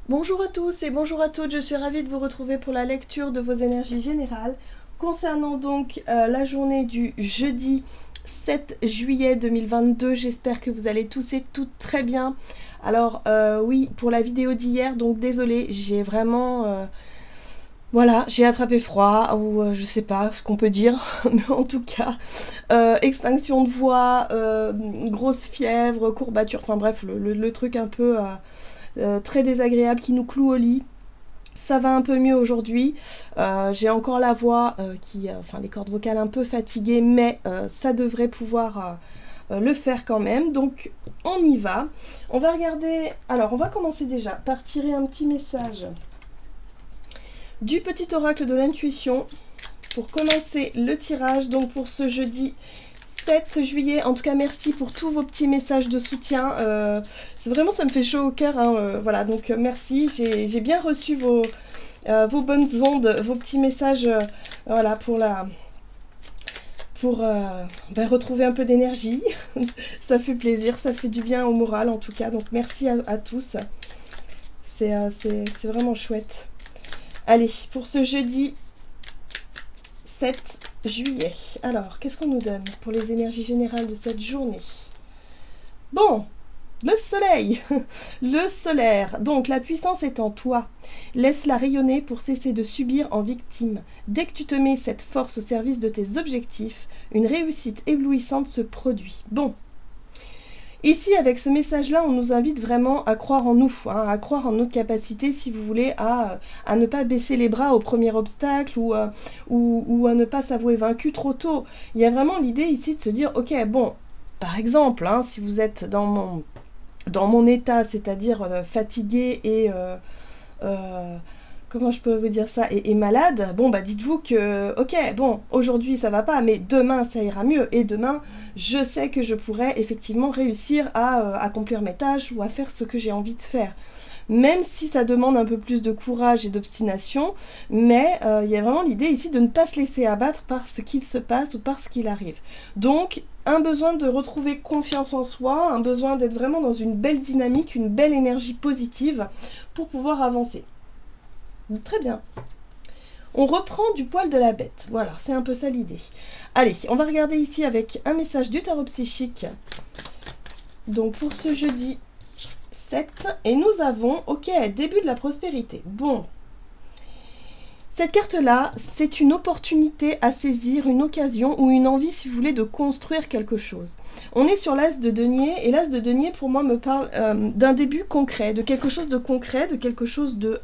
Bonjour à tous et bonjour à toutes, je suis ravie de vous retrouver pour la lecture de vos énergies générales concernant donc la journée du jeudi 7 juillet 2022. J'espère que vous allez tous et toutes très bien. Alors oui, pour la vidéo d'hier, donc désolée, j'ai vraiment... voilà, j'ai attrapé froid, ou je sais pas ce qu'on peut dire, mais en tout cas, extinction de voix, grosse fièvre, courbature, enfin bref, le truc un peu très désagréable qui nous cloue au lit. Ça va un peu mieux aujourd'hui. J'ai encore la voix enfin les cordes vocales un peu fatiguées, mais ça devrait pouvoir le faire quand même. Donc on y va. On va regarder. Alors on va commencer déjà par tirer un petit message du petit oracle de l'intuition pour commencer le tirage. Donc pour ce jeudi 7 juillet. En tout cas, merci pour tous vos petits messages de soutien. C'est vraiment, ça me fait chaud au cœur. Hein, voilà, donc merci. J'ai bien reçu vos bonnes ondes, vos petits messages. Voilà, pour retrouver un peu d'énergie. Ça fait plaisir, ça fait du bien au moral en tout cas. Donc merci à tous. C'est vraiment chouette. Allez, pour ce jeudi 7 juillet. Alors, qu'est-ce qu'on nous donne pour les énergies générales de cette journée? Bon, le soleil, le solaire. Donc, la puissance est en toi. Laisse-la rayonner pour cesser de subir en victime. Dès que tu te mets cette force au service de tes objectifs, une réussite éblouissante se produit. Bon. Ici, avec ce message-là, on nous invite vraiment à croire en nous, hein, à croire en notre capacité, si vous voulez, à ne pas baisser les bras au premier obstacle ou à ne pas s'avouer vaincu trop tôt. Il y a vraiment l'idée ici de se dire, ok, bon, par exemple, hein, si vous êtes dans mon état, c'est-à-dire fatigué et... comment je peux vous dire ça, et malade, bon bah dites-vous que ok, bon, aujourd'hui ça va pas, mais demain ça ira mieux, et demain je sais que je pourrais effectivement réussir à accomplir mes tâches ou à faire ce que j'ai envie de faire. Même si ça demande un peu plus de courage et d'obstination, mais il y a vraiment l'idée ici de ne pas se laisser abattre par ce qu'il se passe ou par ce qu'il arrive. Donc, un besoin de retrouver confiance en soi, un besoin d'être vraiment dans une belle dynamique, une belle énergie positive pour pouvoir avancer. Très bien. On reprend du poil de la bête. Voilà, c'est un peu ça l'idée. Allez, on va regarder ici avec un message du tarot psychique. Donc pour ce jeudi 7, et nous avons, ok, début de la prospérité. Bon. Cette carte-là, c'est une opportunité à saisir, une occasion ou une envie, si vous voulez, de construire quelque chose. On est sur l'as de denier, et l'as de denier, pour moi, me parle d'un début concret, de quelque chose de concret, de quelque chose de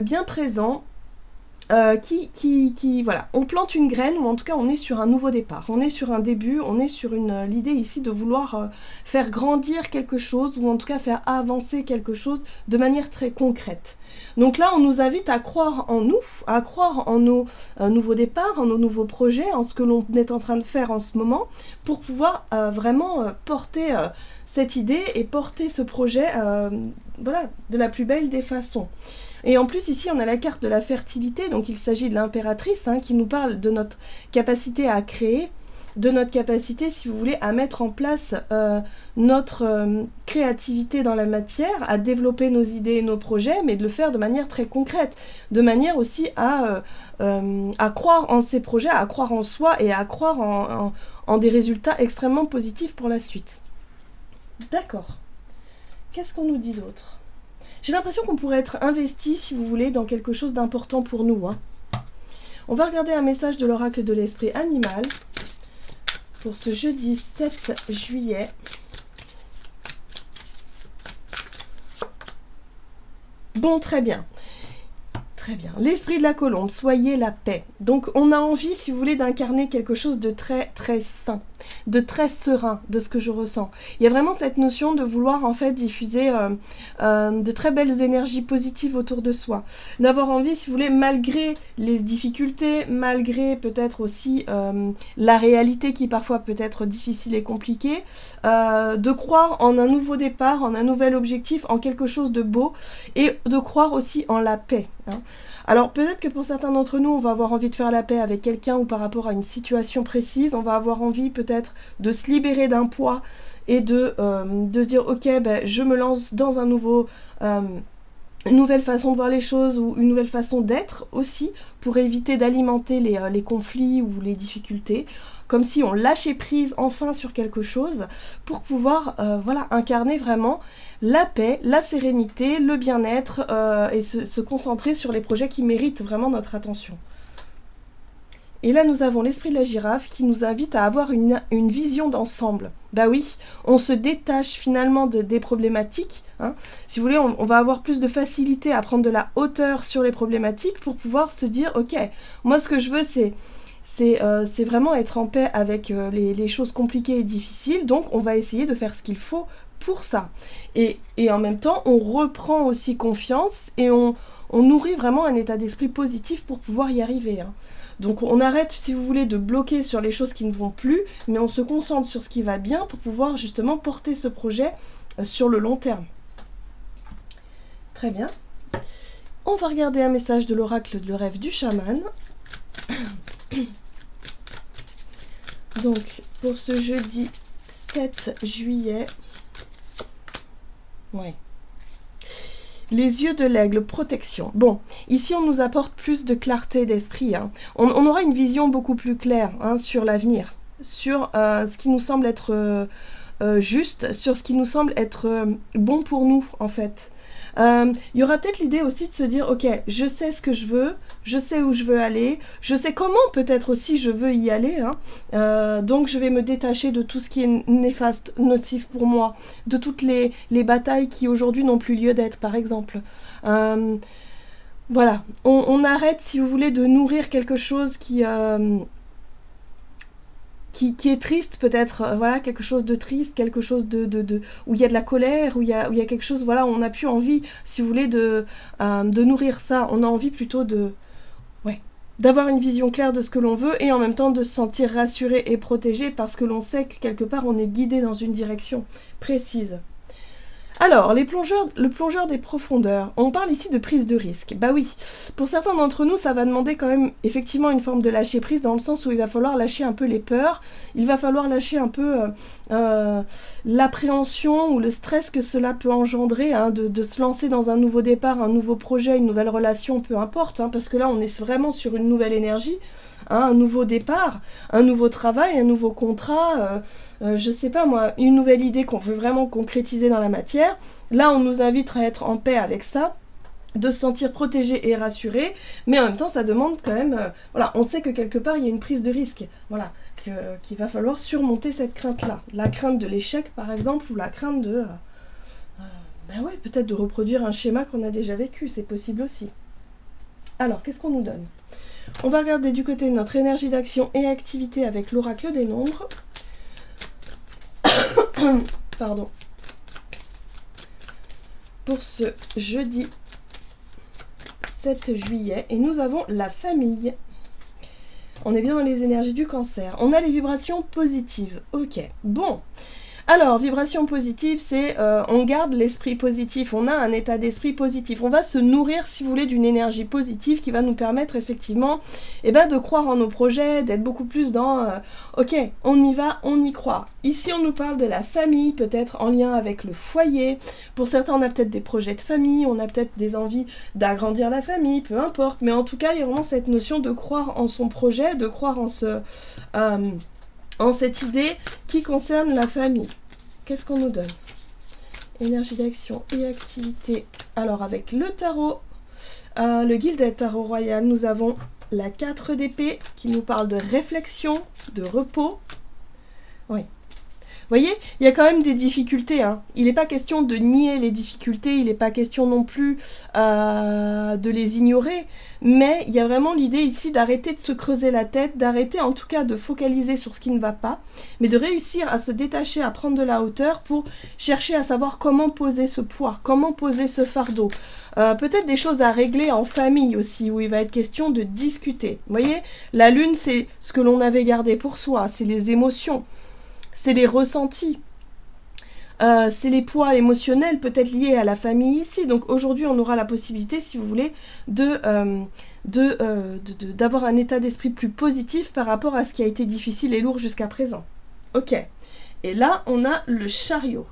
bien présent, voilà, on plante une graine, ou en tout cas on est sur un nouveau départ, on est sur un début, on est sur l'idée ici de vouloir faire grandir quelque chose, ou en tout cas faire avancer quelque chose de manière très concrète. Donc là on nous invite à croire en nous, à croire en nos nouveaux départs, en nos nouveaux projets, en ce que l'on est en train de faire en ce moment, pour pouvoir vraiment porter cette idée et porter ce projet voilà, de la plus belle des façons. Et en plus, ici, on a la carte de la fertilité, donc il s'agit de l'impératrice, hein, qui nous parle de notre capacité à créer, de notre capacité, si vous voulez, à mettre en place notre créativité dans la matière, à développer nos idées et nos projets, mais de le faire de manière très concrète, de manière aussi à croire en ces projets, à croire en soi et à croire en des résultats extrêmement positifs pour la suite. D'accord. Qu'est-ce qu'on nous dit d'autre ? J'ai l'impression qu'on pourrait être investi, si vous voulez, dans quelque chose d'important pour nous. Hein. On va regarder un message de l'oracle de l'esprit animal pour ce jeudi 7 juillet. Bon, très bien. Très bien. L'esprit de la colombe, soyez la paix. Donc on a envie, si vous voulez, d'incarner quelque chose de très très sain, de très serein, de ce que je ressens. Il y a vraiment cette notion de vouloir en fait diffuser de très belles énergies positives autour de soi. D'avoir envie, si vous voulez, malgré les difficultés, malgré peut-être aussi la réalité qui parfois peut être difficile et compliquée, de croire en un nouveau départ, en un nouvel objectif, en quelque chose de beau, et de croire aussi en la paix. Hein. Alors peut-être que pour certains d'entre nous, on va avoir envie de faire la paix avec quelqu'un ou par rapport à une situation précise, on va avoir envie peut-être peut-être de se libérer d'un poids et de se dire ok, ben, je me lance dans une nouvelle façon de voir les choses ou une nouvelle façon d'être aussi pour éviter d'alimenter les conflits ou les difficultés, comme si on lâchait prise enfin sur quelque chose pour pouvoir voilà, incarner vraiment la paix, la sérénité, le bien-être et se concentrer sur les projets qui méritent vraiment notre attention. Et là, nous avons l'esprit de la girafe qui nous invite à avoir une vision d'ensemble. Bah oui, on se détache finalement des problématiques. Hein. Si vous voulez, on va avoir plus de facilité à prendre de la hauteur sur les problématiques pour pouvoir se dire, ok, moi ce que je veux, c'est vraiment être en paix avec les choses compliquées et difficiles. Donc, on va essayer de faire ce qu'il faut pour ça. Et en même temps, on reprend aussi confiance et on nourrit vraiment un état d'esprit positif pour pouvoir y arriver. Hein. Donc on arrête, si vous voulez, de bloquer sur les choses qui ne vont plus, mais on se concentre sur ce qui va bien pour pouvoir justement porter ce projet sur le long terme. Très bien. On va regarder un message de l'oracle de le rêve du chaman. Donc pour ce jeudi 7 juillet... Ouais. Les yeux de l'aigle, protection. Bon, ici on nous apporte plus de clarté d'esprit. Hein. On aura une vision beaucoup plus claire hein, sur l'avenir, sur ce qui nous semble être juste, sur ce qui nous semble être bon pour nous en fait. Il y aura peut-être l'idée aussi de se dire, ok, je sais ce que je veux, je sais où je veux aller, je sais comment peut-être aussi je veux y aller, hein. Donc je vais me détacher de tout ce qui est néfaste, nocif pour moi, de toutes les batailles qui aujourd'hui n'ont plus lieu d'être, par exemple. Voilà, on arrête, si vous voulez, de nourrir quelque chose qui est triste peut-être, voilà, quelque chose de triste, quelque chose où il y a de la colère, où il y a quelque chose, voilà, on n'a plus envie, si vous voulez, de nourrir ça. On a envie plutôt d'avoir une vision claire de ce que l'on veut et en même temps de se sentir rassuré et protégé parce que l'on sait que quelque part on est guidé dans une direction précise. Alors, le plongeur des profondeurs, on parle ici de prise de risque. Bah oui, pour certains d'entre nous, ça va demander quand même effectivement une forme de lâcher prise dans le sens où il va falloir lâcher un peu les peurs, il va falloir lâcher un peu l'appréhension ou le stress que cela peut engendrer, hein, de se lancer dans un nouveau départ, un nouveau projet, une nouvelle relation, peu importe, hein, parce que là on est vraiment sur une nouvelle énergie. Hein, un nouveau départ, un nouveau travail, un nouveau contrat, je sais pas moi, une nouvelle idée qu'on veut vraiment concrétiser dans la matière. Là, on nous invite à être en paix avec ça, de se sentir protégé et rassuré, mais en même temps, ça demande quand même, voilà, on sait que quelque part, il y a une prise de risque, voilà, qu'il va falloir surmonter cette crainte-là. La crainte de l'échec, par exemple, ou la crainte de, peut-être de reproduire un schéma qu'on a déjà vécu, c'est possible aussi. Alors, qu'est-ce qu'on nous donne ? On va regarder du côté de notre énergie d'action et activité avec l'oracle des nombres. Pardon. Pour ce jeudi 7 juillet. Et nous avons la famille. On est bien dans les énergies du cancer. On a les vibrations positives. Ok. Bon. Alors, vibration positive, c'est on garde l'esprit positif, on a un état d'esprit positif. On va se nourrir, si vous voulez, d'une énergie positive qui va nous permettre effectivement de croire en nos projets, d'être beaucoup plus dans ok, on y va, on y croit. Ici, on nous parle de la famille, peut-être en lien avec le foyer. Pour certains, on a peut-être des projets de famille, on a peut-être des envies d'agrandir la famille, peu importe. Mais en tout cas, il y a vraiment cette notion de croire en son projet, de croire en cette idée qui concerne la famille. Qu'est-ce qu'on nous donne ? Énergie d'action et activité. Alors avec le tarot, le Gilded Tarot Royal, nous avons la 4 d'épée qui nous parle de réflexion, de repos. Oui. Vous voyez, il y a quand même des difficultés. Hein. Il n'est pas question de nier les difficultés, il n'est pas question non plus de les ignorer, mais il y a vraiment l'idée ici d'arrêter de se creuser la tête, d'arrêter en tout cas de focaliser sur ce qui ne va pas, mais de réussir à se détacher, à prendre de la hauteur pour chercher à savoir comment poser ce poids, comment poser ce fardeau. Peut-être des choses à régler en famille aussi, où il va être question de discuter. Vous voyez, la lune, c'est ce que l'on avait gardé pour soi, c'est les émotions. C'est les ressentis, c'est les poids émotionnels peut-être liés à la famille ici. Donc aujourd'hui, on aura la possibilité, si vous voulez, d'avoir un état d'esprit plus positif par rapport à ce qui a été difficile et lourd jusqu'à présent. Ok. Et là, on a le chariot.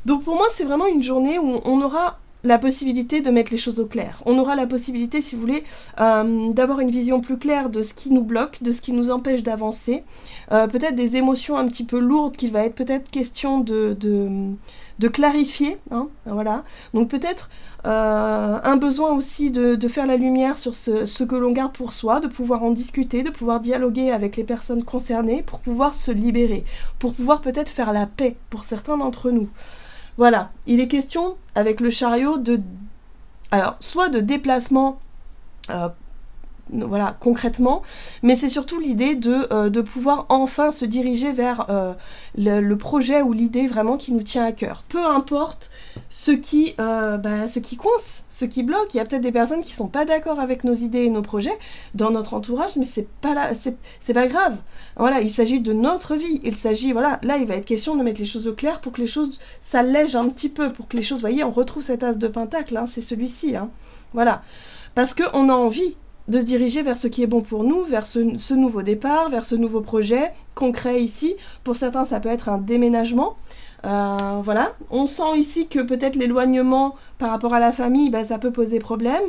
Donc pour moi, c'est vraiment une journée où on aura la possibilité de mettre les choses au clair. On aura la possibilité, si vous voulez, d'avoir une vision plus claire de ce qui nous bloque, de ce qui nous empêche d'avancer. Peut-être des émotions un petit peu lourdes qu'il va être peut-être question de clarifier. Hein, voilà. Donc peut-être un besoin aussi de faire la lumière sur ce que l'on garde pour soi, de pouvoir en discuter, de pouvoir dialoguer avec les personnes concernées pour pouvoir se libérer, pour pouvoir peut-être faire la paix pour certains d'entre nous. Voilà, il est question avec le chariot alors soit de déplacement, voilà, concrètement, mais c'est surtout l'idée de pouvoir enfin se diriger vers le projet ou l'idée vraiment qui nous tient à cœur. Peu importe ce qui coince, ce qui bloque. Il y a peut-être des personnes qui sont pas d'accord avec nos idées et nos projets dans notre entourage, mais c'est pas grave. Voilà, il s'agit de notre vie. Il s'agit, voilà, là il va être question de mettre les choses au clair pour que les choses s'allègent un petit peu, pour que les choses, vous voyez, on retrouve cet as de pentacle, hein, c'est celui-ci, hein, voilà, parce qu'on a envie de se diriger vers ce qui est bon pour nous, vers ce nouveau départ, vers ce nouveau projet concret ici. Pour certains, ça peut être un déménagement. Voilà. On sent ici que peut-être l'éloignement par rapport à la famille, ça peut poser problème.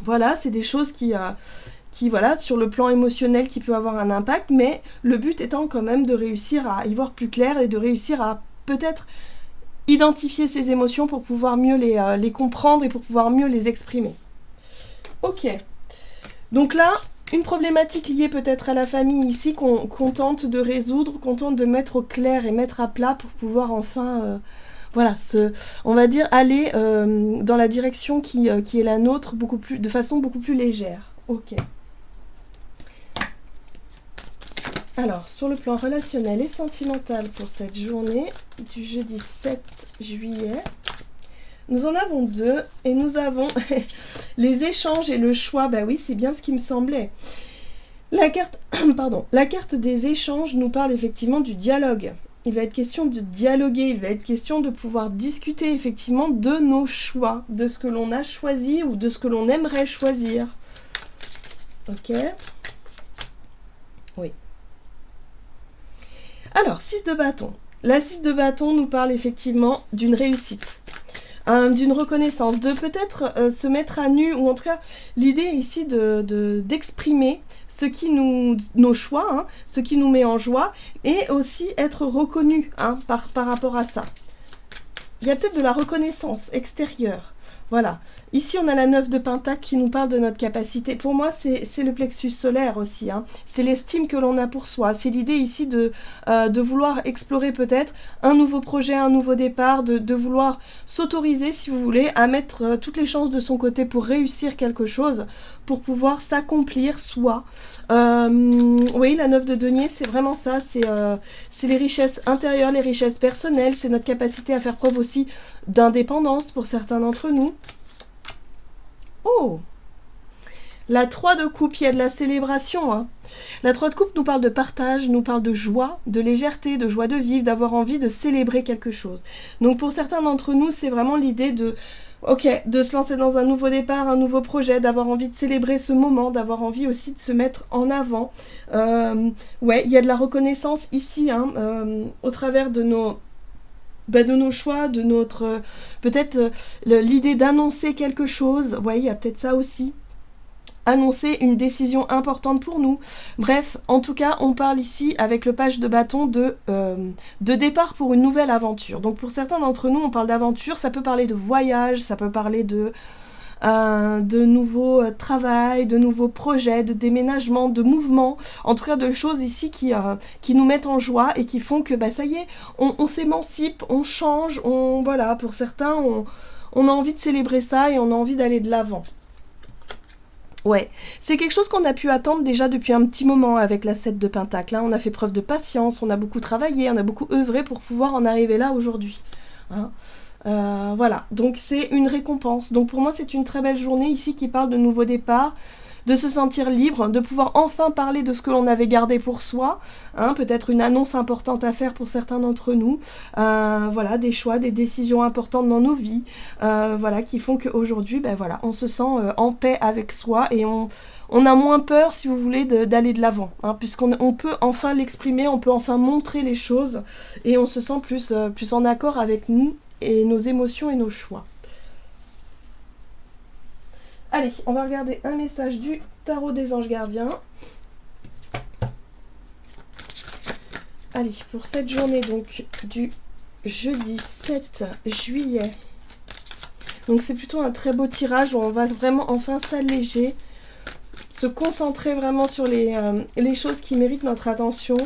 Voilà, c'est des choses qui, voilà, sur le plan émotionnel, qui peut avoir un impact, mais le but étant quand même de réussir à y voir plus clair et de réussir à peut-être identifier ces émotions pour pouvoir mieux les comprendre et pour pouvoir mieux les exprimer. Ok. Donc là, une problématique liée peut-être à la famille ici qu'on tente de résoudre, qu'on tente de mettre au clair et mettre à plat pour pouvoir enfin, voilà, on va dire, aller dans la direction qui est la nôtre de façon beaucoup plus légère. Ok. Alors, sur le plan relationnel et sentimental pour cette journée du jeudi 7 juillet, nous en avons deux, et nous avons les échanges et le choix. Bah oui, c'est bien ce qui me semblait. La carte des échanges nous parle effectivement du dialogue. Il va être question de dialoguer, il va être question de pouvoir discuter effectivement de nos choix, de ce que l'on a choisi ou de ce que l'on aimerait choisir. Ok. Oui. Alors, 6 de bâton. La 6 de bâton nous parle effectivement d'une réussite. D'une reconnaissance, de peut-être se mettre à nu, ou en tout cas l'idée ici d'exprimer ce qui nos choix, hein, ce qui nous met en joie, et aussi être reconnu, hein, par rapport à ça. Il y a peut-être de la reconnaissance extérieure. Voilà. Ici, on a la 9 de Pentacle qui nous parle de notre capacité. Pour moi, c'est le plexus solaire aussi. Hein. C'est l'estime que l'on a pour soi. C'est l'idée ici de vouloir explorer peut-être un nouveau projet, un nouveau départ, de vouloir s'autoriser, si vous voulez, à mettre toutes les chances de son côté pour réussir quelque chose, pour pouvoir s'accomplir soi. Oui, la 9 de denier, c'est vraiment ça. C'est les richesses intérieures, les richesses personnelles. C'est notre capacité à faire preuve aussi d'indépendance pour certains d'entre nous. Oh, la 3 de coupe, il y a de la célébration. Hein. La 3 de coupe nous parle de partage, nous parle de joie, de légèreté, de joie de vivre, d'avoir envie de célébrer quelque chose. Donc pour certains d'entre nous, c'est vraiment l'idée de se lancer dans un nouveau départ, un nouveau projet, d'avoir envie de célébrer ce moment, d'avoir envie aussi de se mettre en avant. Ouais, il y a de la reconnaissance ici, hein, au travers de nos choix, de notre peut-être l'idée d'annoncer quelque chose. Ouais, il y a peut-être ça aussi. Annoncer une décision importante pour nous. Bref, en tout cas, on parle ici avec le page de bâton de départ pour une nouvelle aventure. Donc pour certains d'entre nous, on parle d'aventure, ça peut parler de voyage, ça peut parler de nouveaux travail, de nouveaux projets, de déménagement, de mouvements, en tout cas de choses ici qui nous mettent en joie et qui font que ça y est, on s'émancipe, on change, voilà, pour certains, on a envie de célébrer ça et on a envie d'aller de l'avant. Ouais, c'est quelque chose qu'on a pu attendre déjà depuis un petit moment avec la 7 de Pentacle. Hein. On a fait preuve de patience, on a beaucoup travaillé, on a beaucoup œuvré pour pouvoir en arriver là aujourd'hui. Hein. Voilà, donc c'est une récompense. Donc pour moi, c'est une très belle journée ici qui parle de nouveau départ, de se sentir libre, de pouvoir enfin parler de ce que l'on avait gardé pour soi, hein, peut-être une annonce importante à faire pour certains d'entre nous, voilà, des choix, des décisions importantes dans nos vies, voilà, qui font qu'aujourd'hui, voilà, on se sent en paix avec soi et on a moins peur, si vous voulez, d'aller de l'avant, hein, puisqu'on peut enfin l'exprimer, on peut enfin montrer les choses, et on se sent plus en accord avec nous et nos émotions et nos choix. Allez, on va regarder un message du tarot des anges gardiens. Allez, pour cette journée donc du jeudi 7 juillet. Donc c'est plutôt un très beau tirage où on va vraiment enfin s'alléger, se concentrer vraiment sur les choses qui méritent notre attention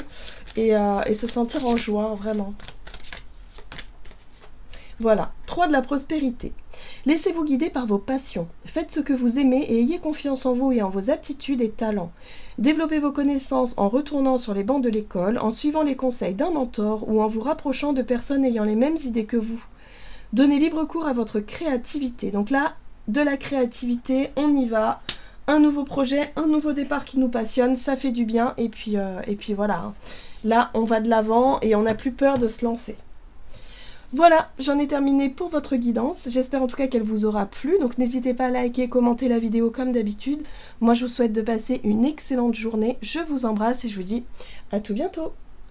et se sentir en joie, vraiment. Voilà, 3 de la prospérité. Laissez-vous guider par vos passions. Faites ce que vous aimez et ayez confiance en vous et en vos aptitudes et talents. Développez vos connaissances en retournant sur les bancs de l'école, en suivant les conseils d'un mentor ou en vous rapprochant de personnes ayant les mêmes idées que vous. Donnez libre cours à votre créativité. Donc là, de la créativité, on y va. Un nouveau projet, un nouveau départ qui nous passionne, ça fait du bien. Et puis voilà. Là, on va de l'avant et on n'a plus peur de se lancer. Voilà, j'en ai terminé pour votre guidance. J'espère en tout cas qu'elle vous aura plu. Donc n'hésitez pas à liker, commenter la vidéo comme d'habitude. Moi, je vous souhaite de passer une excellente journée. Je vous embrasse et je vous dis à tout bientôt.